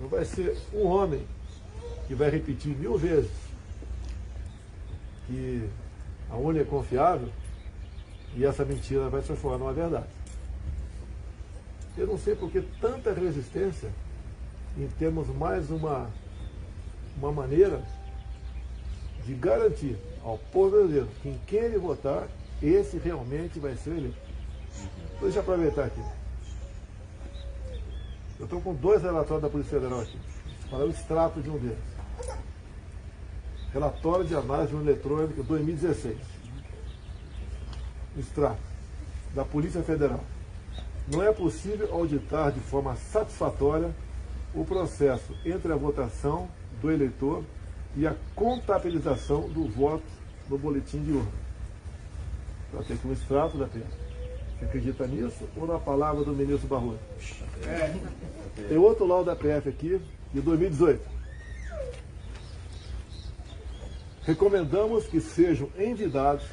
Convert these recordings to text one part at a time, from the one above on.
Não vai ser um homem que vai repetir 1000 vezes que a urna é confiável e essa mentira vai se transformar numa verdade. Eu não sei por que tanta resistência em termos mais uma maneira de garantir ao povo brasileiro que em quem ele votar, esse realmente vai ser eleito. Deixa eu aproveitar aqui. Eu estou com 2 relatórios da Polícia Federal aqui. Para o extrato de um deles. Relatório de análise de urna eletrônica 2016. Extrato da Polícia Federal. Não é possível auditar de forma satisfatória o processo entre a votação do eleitor e a contabilização do voto no boletim de urna. Para ter aqui um extrato da PF. Você acredita nisso ou na palavra do ministro Barroso? Tem outro laudo da PF aqui, de 2018. Recomendamos que sejam envidados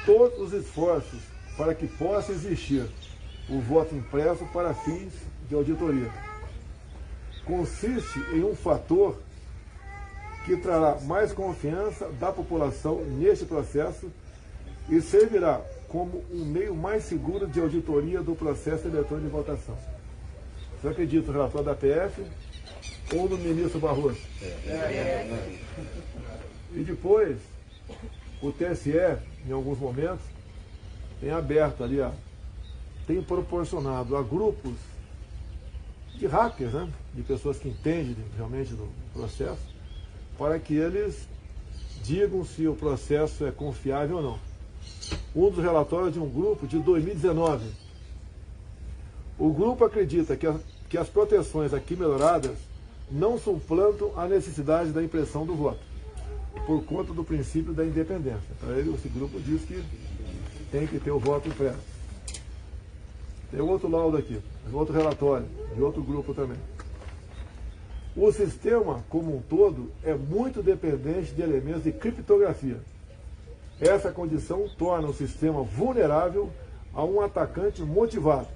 todos os esforços para que possa existir o voto impresso para fins de auditoria. Consiste em um fator que trará mais confiança da população neste processo e servirá como um meio mais seguro de auditoria do processo eletrônico de votação. Você acredita no relatório da PF ou no ministro Barroso? E depois, o TSE, em alguns momentos, tem aberto ali, tem proporcionado a grupos de hackers, né, de pessoas que entendem realmente do processo, para que eles digam se o processo é confiável ou não. Um dos relatórios de um grupo de 2019. O grupo acredita que as proteções aqui melhoradas não suplantam a necessidade da impressão do voto, por conta do princípio da independência. Para ele, esse grupo diz que tem que ter o voto impresso. Tem outro laudo aqui, outro relatório, de outro grupo também. O sistema, como um todo, é muito dependente de elementos de criptografia. Essa condição torna o sistema vulnerável a um atacante motivado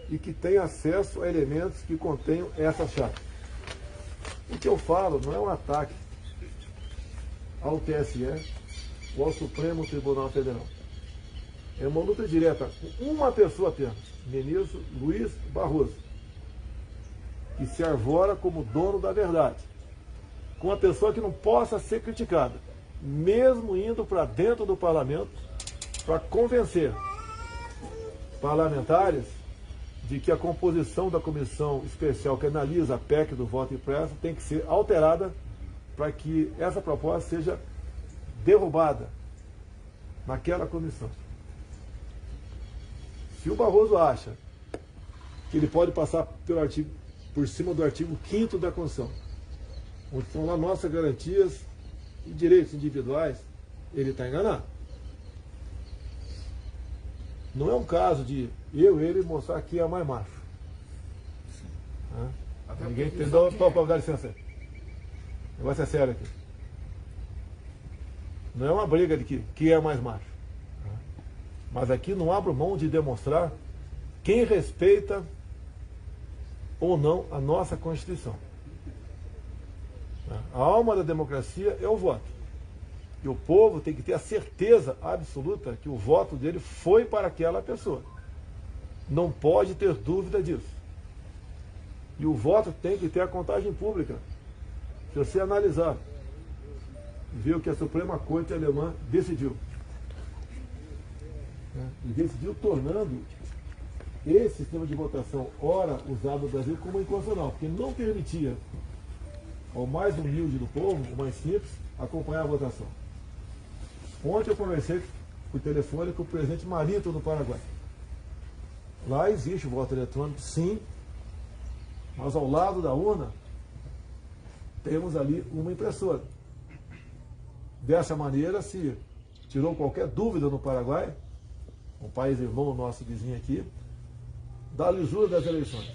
e que tem acesso a elementos que contenham essas chaves. O que eu falo não é um ataque ao TSE ou ao Supremo Tribunal Federal. É uma luta direta com uma pessoa apenas, ministro Luiz Barroso, que se arvora como dono da verdade, com uma pessoa que não possa ser criticada, mesmo indo para dentro do parlamento para convencer parlamentares de que a composição da comissão especial que analisa a PEC do voto impresso tem que ser alterada para que essa proposta seja derrubada naquela comissão. Se o Barroso acha que ele pode passar por cima do artigo 5º da Constituição, onde estão lá nossas garantias e direitos individuais, ele está enganado. Não é um caso de ele mostrar que é mais macho. Ninguém entendeu. Dá licença aí. O negócio é sério aqui. Não é uma briga de que é mais macho. Mas aqui não abro mão de demonstrar quem respeita ou não a nossa Constituição. A alma da democracia é o voto. E o povo tem que ter a certeza absoluta que o voto dele foi para aquela pessoa. Não pode ter dúvida disso. E o voto tem que ter a contagem pública. Se você analisar, ver o que a Suprema Corte alemã decidiu. E decidiu tornando esse sistema de votação, ora usado no Brasil, como inconstitucional, porque não permitia ao mais humilde do povo, o mais simples, acompanhar a votação. Ontem eu conversei por telefone com o presidente Marito do Paraguai. Lá existe o voto eletrônico, sim, mas ao lado da urna temos ali uma impressora. Dessa maneira, se tirou qualquer dúvida no Paraguai, um país irmão nosso vizinho aqui, da lisura das eleições.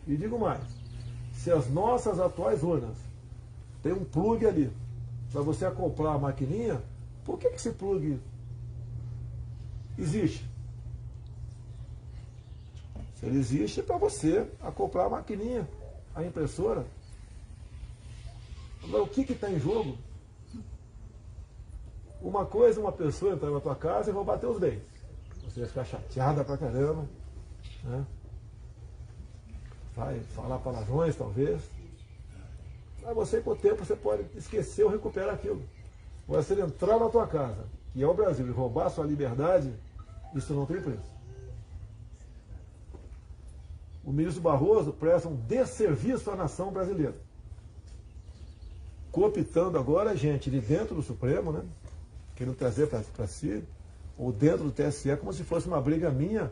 E digo mais, se as nossas atuais urnas têm um plug ali, para você acoplar a maquininha, por que esse plug existe? Se ele existe, é para você acoplar a maquininha. a impressora. Agora, o que está em jogo? Uma coisa é uma pessoa entrar na tua casa e roubar teus bens. Você vai ficar chateada pra caramba, né? Vai falar palavrões, talvez. Mas você, com o tempo, você pode esquecer ou recuperar aquilo. Agora, se ele entrar na tua casa, que é o Brasil, e roubar a sua liberdade, isso não tem preço. O ministro Barroso presta um desserviço à nação brasileira, cooptando agora gente de dentro do Supremo, né, querendo trazer para si, ou dentro do TSE, como se fosse uma briga minha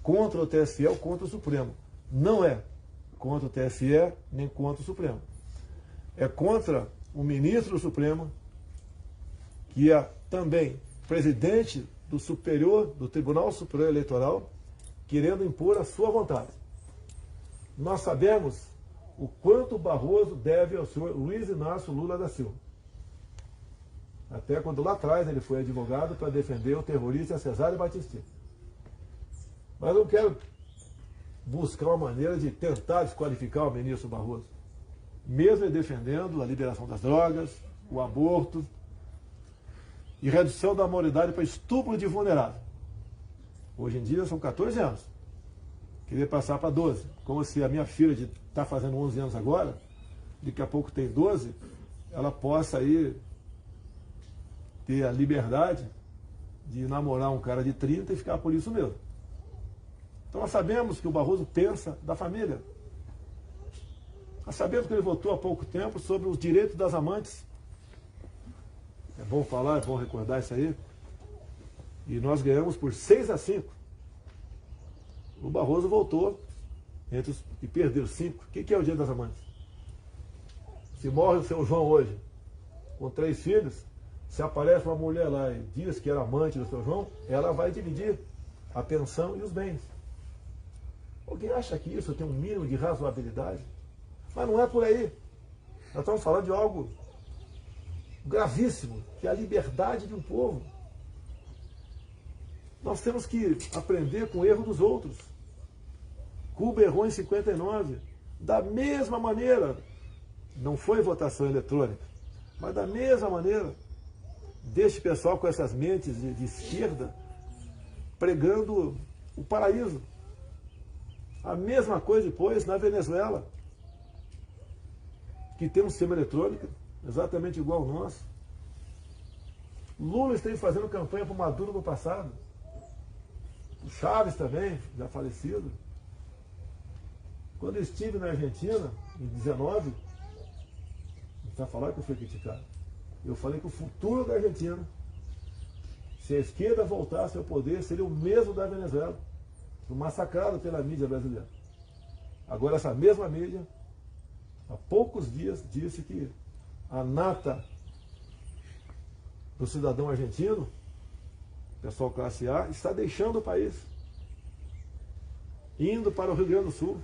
contra o TSE ou contra o Supremo. Não é contra o TSE nem contra o Supremo. É contra o ministro do Supremo, que é também presidente do Tribunal Superior Eleitoral, querendo impor a sua vontade. Nós sabemos o quanto o Barroso deve ao senhor Luiz Inácio Lula da Silva. Até quando lá atrás ele foi advogado para defender o terrorista Cesare Battisti. Mas eu não quero buscar uma maneira de tentar desqualificar o ministro Barroso, mesmo ele defendendo a liberação das drogas, o aborto e redução da maioridade para estupro de vulnerável. Hoje em dia são 14 anos. Queria passar para 12. Como se a minha filha está fazendo 11 anos agora, daqui a pouco tem 12, ela possa aí ter a liberdade de namorar um cara de 30 e ficar por isso mesmo. Então nós sabemos que o Barroso pensa da família. Nós sabemos que ele votou há pouco tempo sobre os direitos das amantes. É bom falar, é bom recordar isso aí. E nós ganhamos por 6-5. O Barroso voltou e perdeu 5. O que é o Dia das Amantes? Se morre o seu João hoje, com 3 filhos, se aparece uma mulher lá e diz que era amante do seu João, ela vai dividir a pensão e os bens. Alguém acha que isso tem um mínimo de razoabilidade? Mas não é por aí. Nós estamos falando de algo gravíssimo, que é a liberdade de um povo. Nós temos que aprender com o erro dos outros. Cuba errou em 59. Da mesma maneira, não foi votação eletrônica, mas da mesma maneira, deste pessoal com essas mentes de esquerda pregando o paraíso. A mesma coisa depois na Venezuela, que tem um sistema eletrônico exatamente igual ao nosso. Lula esteve fazendo campanha para o Maduro no passado. O Chaves também, já falecido. Quando eu estive na Argentina, em 19, não precisa falar que eu fui criticado. Eu falei que o futuro da Argentina, se a esquerda voltasse ao poder, seria o mesmo da Venezuela. Foi massacrado pela mídia brasileira. Agora essa mesma mídia, há poucos dias, disse que a nata do cidadão argentino, pessoal classe A, está deixando o país, indo para o Rio Grande do Sul.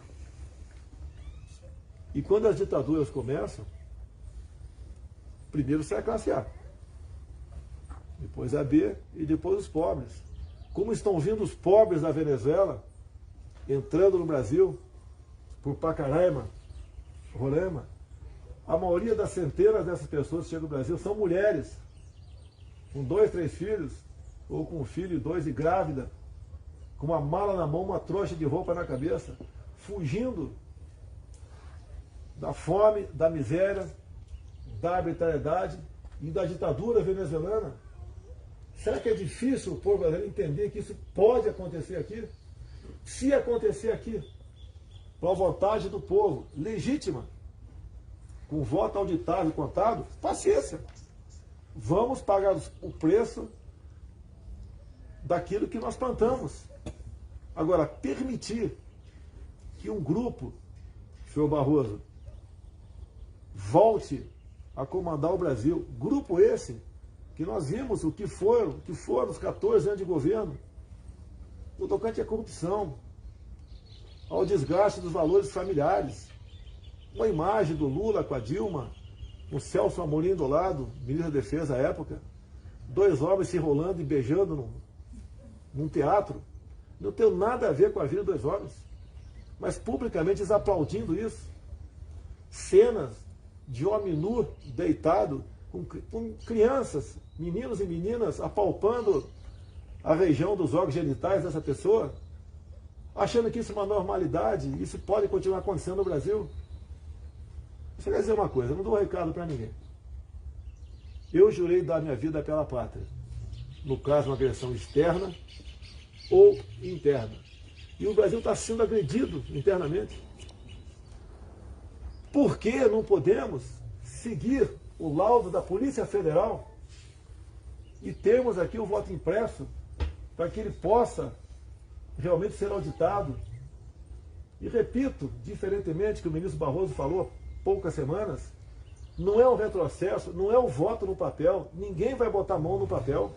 E quando as ditaduras começam, primeiro sai a classe A, depois a B e depois os pobres. Como estão vindo os pobres da Venezuela, entrando no Brasil, por Pacaraima, Roraima, a maioria das centenas dessas pessoas que chegam no Brasil são mulheres, com 2, 3 filhos, ou com um filho, 2 e grávida, com uma mala na mão, uma trouxa de roupa na cabeça, fugindo da fome, da miséria, da arbitrariedade e da ditadura venezuelana. Será que é difícil o povo brasileiro entender que isso pode acontecer aqui? Se acontecer aqui, por vontade do povo, legítima, com voto auditado e contado, paciência. Vamos pagar o preço daquilo que nós plantamos. Agora, permitir que um grupo, senhor Barroso, volte a comandar o Brasil, grupo esse, que nós vimos o que foram os 14 anos de governo, no tocante à corrupção, ao desgaste dos valores familiares, uma imagem do Lula com a Dilma, o Celso Amorim do lado, ministro da Defesa à época, 2 homens se enrolando e beijando num teatro. Não tem nada a ver com a vida dos 2 homens, mas publicamente eles aplaudindo isso. cenas de homem nu deitado com crianças, meninos e meninas apalpando a região dos órgãos genitais dessa pessoa, achando que isso é uma normalidade, isso pode continuar acontecendo no Brasil. Você quer dizer uma coisa, eu não dou um recado para ninguém. Eu jurei dar minha vida pela pátria, no caso uma agressão externa ou interna. E o Brasil está sendo agredido internamente. Por que não podemos seguir o laudo da Polícia Federal e termos aqui o voto impresso para que ele possa realmente ser auditado? E repito, diferentemente que o ministro Barroso falou há poucas semanas, não é um retrocesso, não é o voto no papel, ninguém vai botar a mão no papel.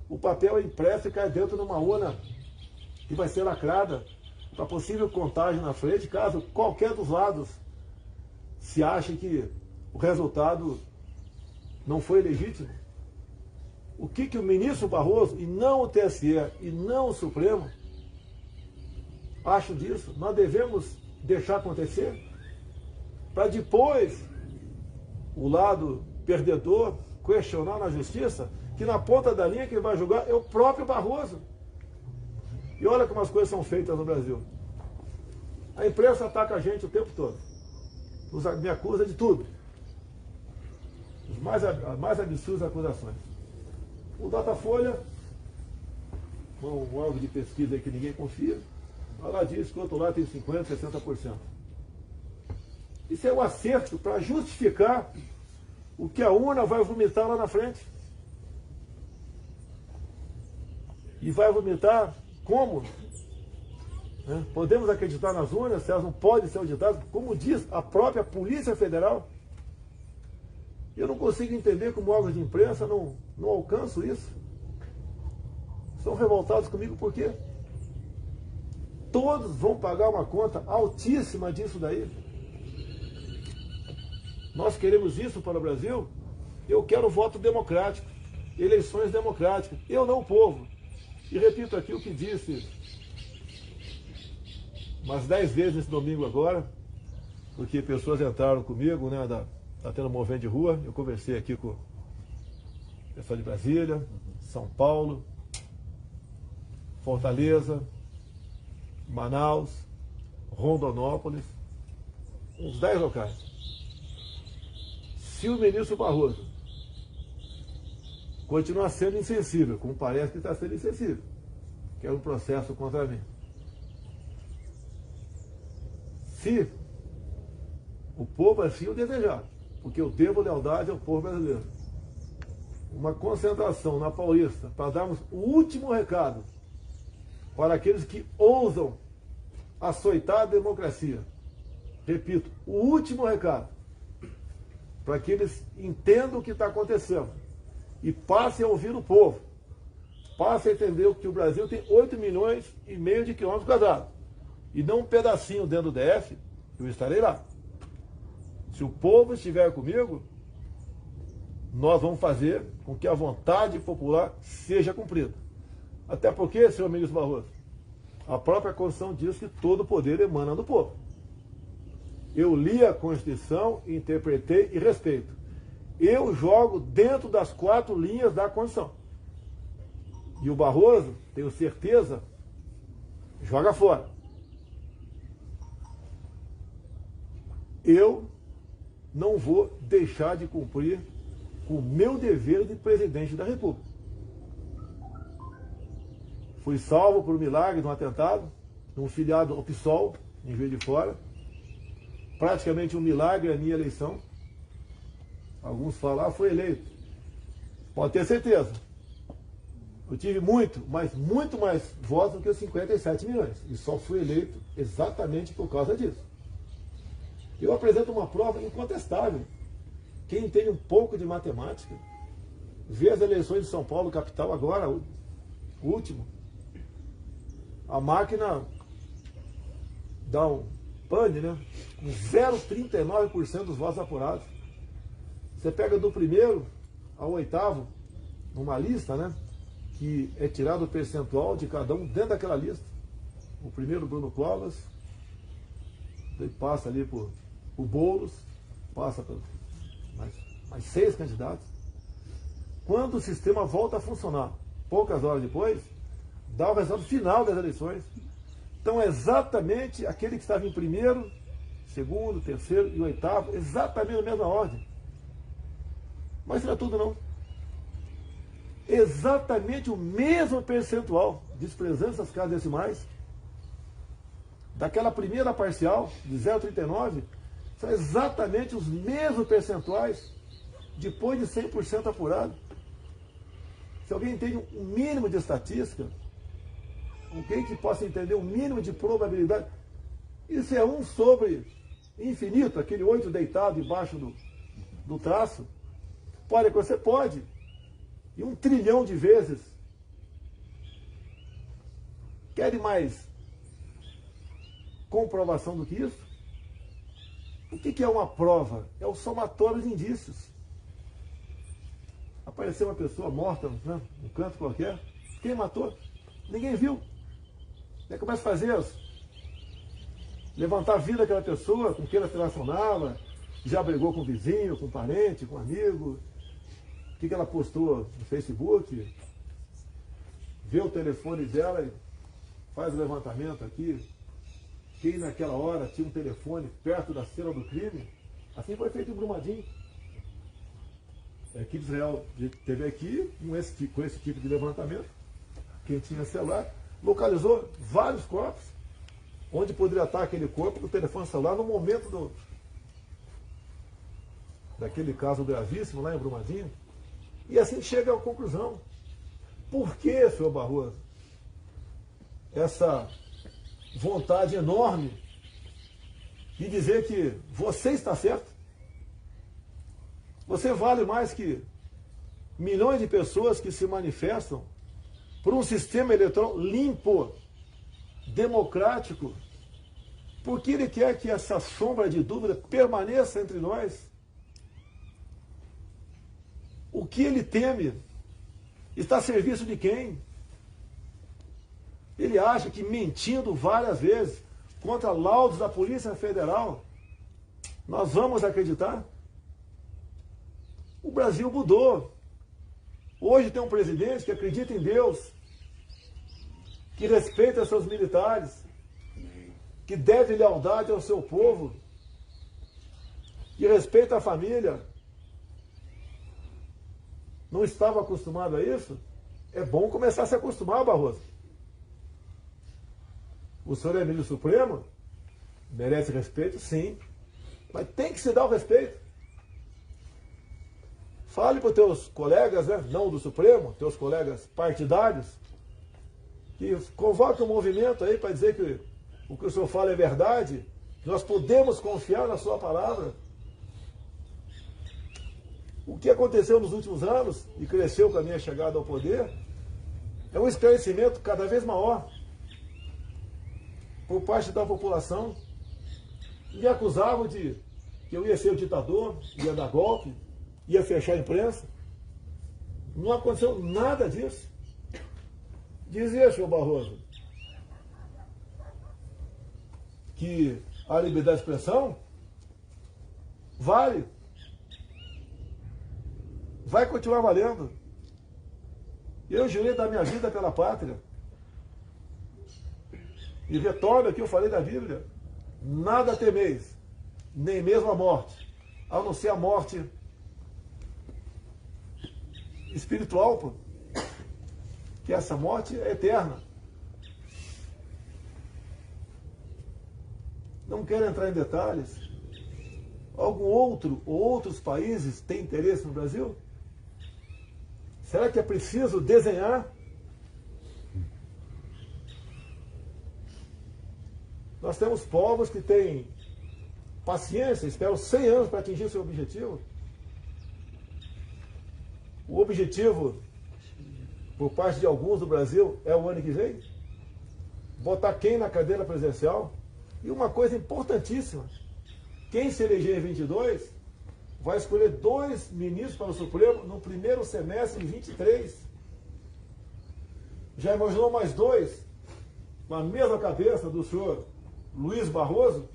O papel é impresso e cai dentro de uma urna que vai ser lacrada para possível contagem na frente, caso qualquer dos lados se ache que o resultado não foi legítimo. O que o ministro Barroso, e não o TSE, e não o Supremo, acham disso? Nós devemos deixar acontecer para depois o lado perdedor questionar na justiça que na ponta da linha quem vai julgar é o próprio Barroso. E olha como as coisas são feitas no Brasil. A imprensa ataca a gente o tempo todo. Me acusa de tudo. As mais absurdas acusações. O Datafolha, um órgão de pesquisa aí que ninguém confia, ela diz que o outro lado tem 50%, 60%. Isso é um acerto para justificar o que a urna vai vomitar lá na frente. E vai vomitar como? Podemos acreditar nas urnas, se elas não podem ser auditadas, como diz a própria Polícia Federal. Eu não consigo entender como órgãos de imprensa não alcançam isso. Estão revoltados comigo por quê? Todos vão pagar uma conta altíssima disso daí. Nós queremos isso para o Brasil? Eu quero voto democrático, eleições democráticas, eu não o povo. E repito aqui o que disse umas 10 vezes nesse domingo agora, porque pessoas entraram comigo, né, tá tendo um movimento de rua, eu conversei aqui com o pessoal de Brasília, São Paulo, Fortaleza, Manaus, Rondonópolis, uns 10 locais. Se o ministro Barroso continuar sendo insensível, como parece que está sendo insensível, que é um processo contra mim, se o povo assim o desejar, porque eu devo lealdade ao povo brasileiro, uma concentração na Paulista para darmos o último recado para aqueles que ousam açoitar a democracia. Repito, o último recado para que eles entendam o que está acontecendo e passem a ouvir o povo, passem a entender que o Brasil tem 8,5 milhões de quilômetros quadrados e não um pedacinho dentro do DF. Eu estarei lá. Se o povo estiver comigo, nós vamos fazer com que a vontade popular seja cumprida. Até porque, senhor ministro Barroso, a própria Constituição diz que todo poder emana do povo. Eu li a Constituição, interpretei e respeito. Eu jogo dentro das 4 linhas da Constituição. E o Barroso, tenho certeza, joga fora. Eu não vou deixar de cumprir com o meu dever de presidente da República. Fui salvo por um milagre de um atentado, de um filiado ao PSOL, em Juiz de Fora. Praticamente um milagre a minha eleição. Alguns falam, foi eleito. Pode ter certeza. Eu tive muito mais votos do que os 57 milhões. E só fui eleito exatamente por causa disso. Eu apresento uma prova incontestável. Quem tem um pouco de matemática, vê as eleições de São Paulo, capital, agora, o último. A máquina dá um pane, né? Com 0,39% dos votos apurados. Você pega do primeiro ao 8º, numa lista, né? Que é tirado o percentual de cada um dentro daquela lista. O primeiro, Bruno Covas, ele passa ali por o Boulos, passa por mais 6 candidatos. Quando o sistema volta a funcionar, poucas horas depois, dá o resultado final das eleições. Então é exatamente aquele que estava em primeiro, segundo, terceiro e oitavo, exatamente na mesma ordem. Mas não é tudo não. Exatamente o mesmo percentual, desprezando essas casas decimais, daquela primeira parcial de 0,39, são exatamente os mesmos percentuais depois de 100% apurado. Se alguém entende um mínimo de estatística, alguém que possa entender um mínimo de probabilidade, isso é 1 sobre infinito, aquele 8 deitado embaixo do traço. Pode acontecer? Pode. E 1 trilhão de vezes. Querem mais comprovação do que isso? O que é uma prova? É o somatório de indícios. Apareceu uma pessoa morta, né, num canto qualquer. Quem matou? Ninguém viu. Aí começa a fazer levantar a vida daquela pessoa com quem ela se relacionava, já brigou com o vizinho, com o parente, com o amigo. O que ela postou no Facebook? Vê o telefone dela e faz o levantamento aqui. Quem naquela hora tinha um telefone perto da cena do crime? Assim foi feito em Brumadinho. A equipe de Israel teve aqui com esse tipo de levantamento. Quem tinha celular localizou vários corpos onde poderia estar aquele corpo do telefone celular no momento daquele caso gravíssimo lá em Brumadinho. E assim chega à conclusão. Por que, senhor Barroso, essa vontade enorme de dizer que você está certo? Você vale mais que milhões de pessoas que se manifestam por um sistema eleitoral limpo, democrático, porque ele quer que essa sombra de dúvida permaneça entre nós. O que ele teme está a serviço de quem? Ele acha que mentindo várias vezes contra laudos da Polícia Federal, nós vamos acreditar? O Brasil mudou. Hoje tem um presidente que acredita em Deus, que respeita seus militares, que deve lealdade ao seu povo, que respeita a família. Não estava acostumado a isso? É bom começar a se acostumar, Barroso. O senhor é ministro supremo? Merece respeito? Sim. Mas tem que se dar o respeito. Fale para os teus colegas, né, não do Supremo, teus colegas partidários, que convoque um movimento aí para dizer que o que o senhor fala é verdade, que nós podemos confiar na sua palavra. O que aconteceu nos últimos anos, e cresceu com a minha chegada ao poder, é um esclarecimento cada vez maior por parte da população. Me acusavam de que eu ia ser o ditador, ia dar golpe, ia fechar a imprensa. Não aconteceu nada disso. Dizia, senhor Barroso, que a liberdade de expressão vale. Vai continuar valendo. Eu jurei dar minha vida pela pátria. E retorno aqui, eu falei da Bíblia. Nada temeis, nem mesmo a morte, a não ser a morte espiritual, pô. Que essa morte é eterna. Não quero entrar em detalhes. Algum outro ou outros países têm interesse no Brasil? Será que é preciso desenhar? Nós temos povos que têm paciência, esperam 100 anos para atingir seu objetivo. O objetivo, por parte de alguns do Brasil, é o ano que vem? Botar quem na cadeira presidencial? E uma coisa importantíssima, quem se eleger em 22 vai escolher 2 ministros para o Supremo no primeiro semestre de 23. Já imaginou mais 2 com a mesma cabeça do senhor Luiz Barroso?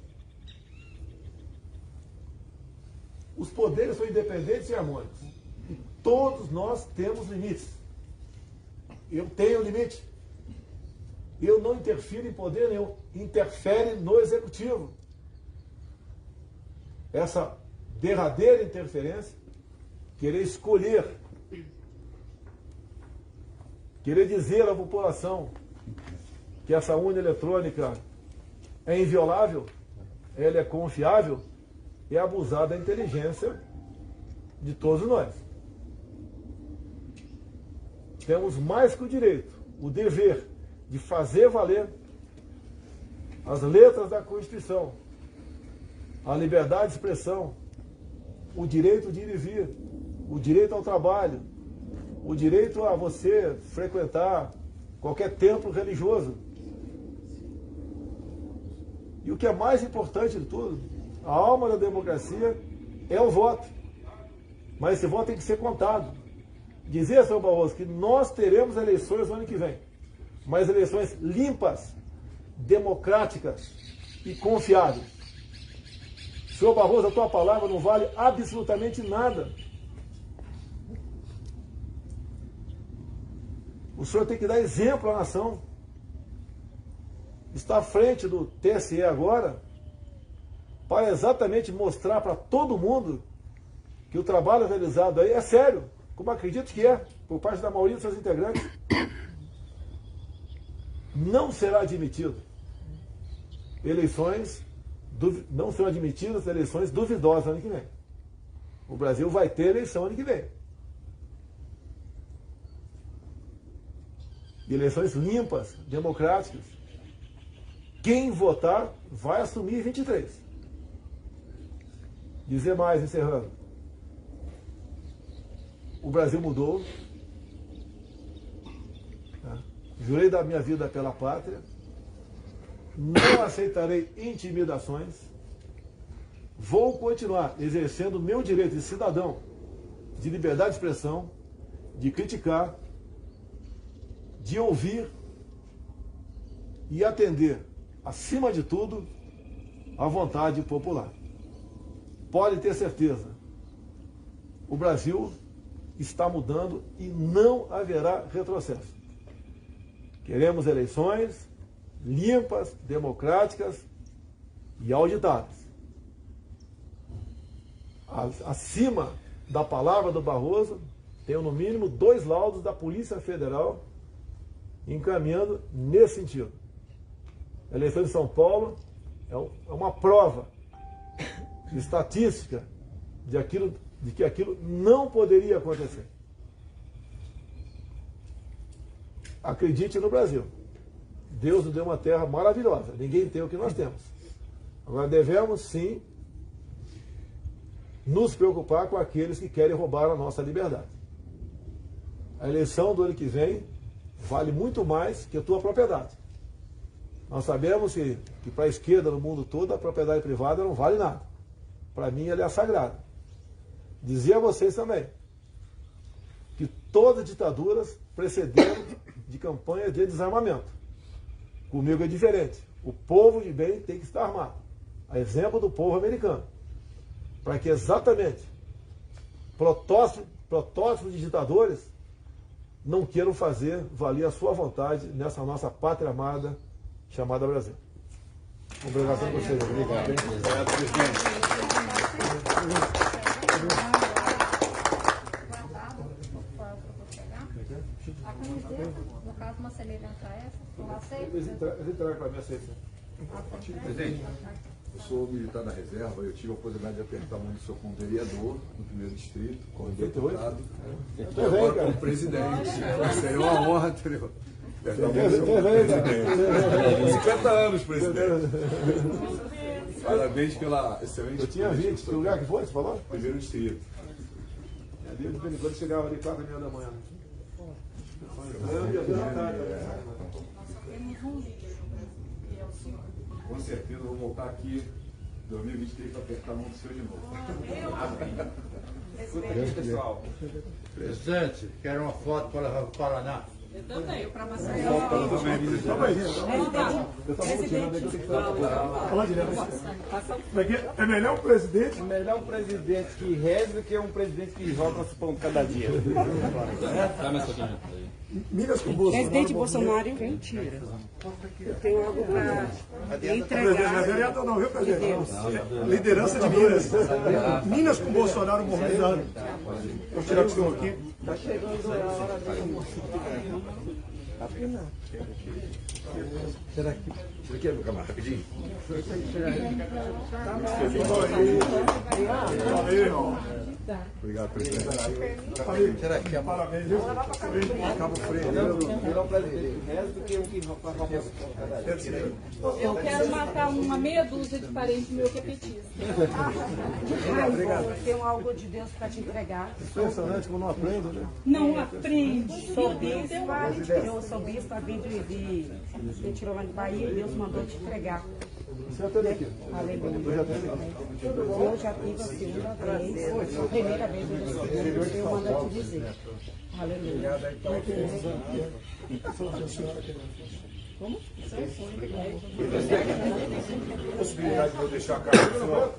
Os poderes são independentes e harmônicos. E todos nós temos limites. Eu tenho limite. Eu não interfiro em poder nenhum. Interfere no executivo. Essa derradeira interferência, querer escolher, querer dizer à população que essa urna eletrônica é inviolável, ela é confiável, é abusar da inteligência de todos nós. Temos mais que o direito, o dever de fazer valer as letras da Constituição, a liberdade de expressão, o direito de ir e vir, o direito ao trabalho, o direito a você frequentar qualquer templo religioso. E o que é mais importante de tudo, a alma da democracia é o voto. Mas esse voto tem que ser contado. Dizia, senhor Barroso, que nós teremos eleições no ano que vem, mas eleições limpas, democráticas e confiáveis. Senhor Barroso, a tua palavra não vale absolutamente nada. O senhor tem que dar exemplo à nação. Está à frente do TSE agora para exatamente mostrar para todo mundo que o trabalho realizado aí é sério, como acredito que é, por parte da maioria dos seus integrantes. Não será admitido não serão admitidas eleições duvidosas ano que vem. O Brasil vai ter eleição ano que vem. E eleições limpas, democráticas. Quem votar vai assumir 23. Dizer mais, encerrando. O Brasil mudou. Jurei dar minha vida pela pátria. Não aceitarei intimidações. Vou continuar exercendo o meu direito de cidadão, de liberdade de expressão, de criticar, de ouvir e atender, acima de tudo, à vontade popular. Pode ter certeza, o Brasil está mudando e não haverá retrocesso. Queremos eleições limpas, democráticas e auditadas. Acima da palavra do Barroso, tenho no mínimo 2 laudos da Polícia Federal encaminhando nesse sentido. A eleição de São Paulo é uma prova estatística de que aquilo não poderia acontecer. Acredite no Brasil. Deus nos deu uma terra maravilhosa. Ninguém tem o que nós temos. Agora devemos, sim, nos preocupar com aqueles que querem roubar a nossa liberdade. A eleição do ano que vem vale muito mais que a tua propriedade. Nós sabemos que para a esquerda no mundo todo a propriedade privada não vale nada. Para mim ela é sagrada. Dizia a vocês também que todas as ditaduras precederam de campanhas de desarmamento. Comigo é diferente. O povo de bem tem que estar armado. A exemplo do povo americano. Para que exatamente protótipos de ditadores não queiram fazer valer a sua vontade nessa nossa pátria amada chamada Brasil. Obrigado a vocês. Obrigado. Obrigado, presidente. A camiseta, no caso, uma semelhança a essa, não aceita? Eles entregaram para mim a aceitação. Presidente, eu sou militar da reserva, eu tive a oportunidade de apertar a mão do senhor como vereador no primeiro distrito, como deputado, e agora como presidente. Seria uma honra, entendeu? Apertar a mão do senhor como presidente. 50 anos, presidente. Parabéns pela excelente... Eu tinha 20, que lugar que foi, você falou? Primeiro distrito. De vez em quando chegava ali 4h30 da manhã. Com certeza, eu vou voltar aqui em 2023 para apertar a mão do senhor de novo. Pessoal. Presidente, quero uma foto para levar para o Paraná. Eu também, eu para Maceió. É melhor um presidente? Melhor um presidente que reze do que um presidente que joga o pão cada dia. Minas com Bolsonaro. Presidente Bolsonaro, mentira. Eu tenho algo para entregar. Não é vereador não, viu, presidente? Liderança de Minas. Minas com Bolsonaro mobilizado. Vou tirar o som aqui. Tá chegando a hora Será que... Você quer, meu camarada, rapidinho? Obrigado, presidente. Parabéns, viu? Cabo Freire. Melhor um presidente que reze do que um que joga o pão cada dia. Eu quero matar uma meia dúzia de parentes meu que é petista. Eu tenho algo de Deus para te entregar. Impressionante como não aprende, né? Não aprende. Sou bispa, eu sou bispa, vim de Tirolândia de Bahia e Deus mandou te entregar. Você atende aqui. Aleluia. Eu já tive a segunda vez, a primeira vez eu mando te dizer. Aleluia. Possibilidade de eu deixar a carta do senhor?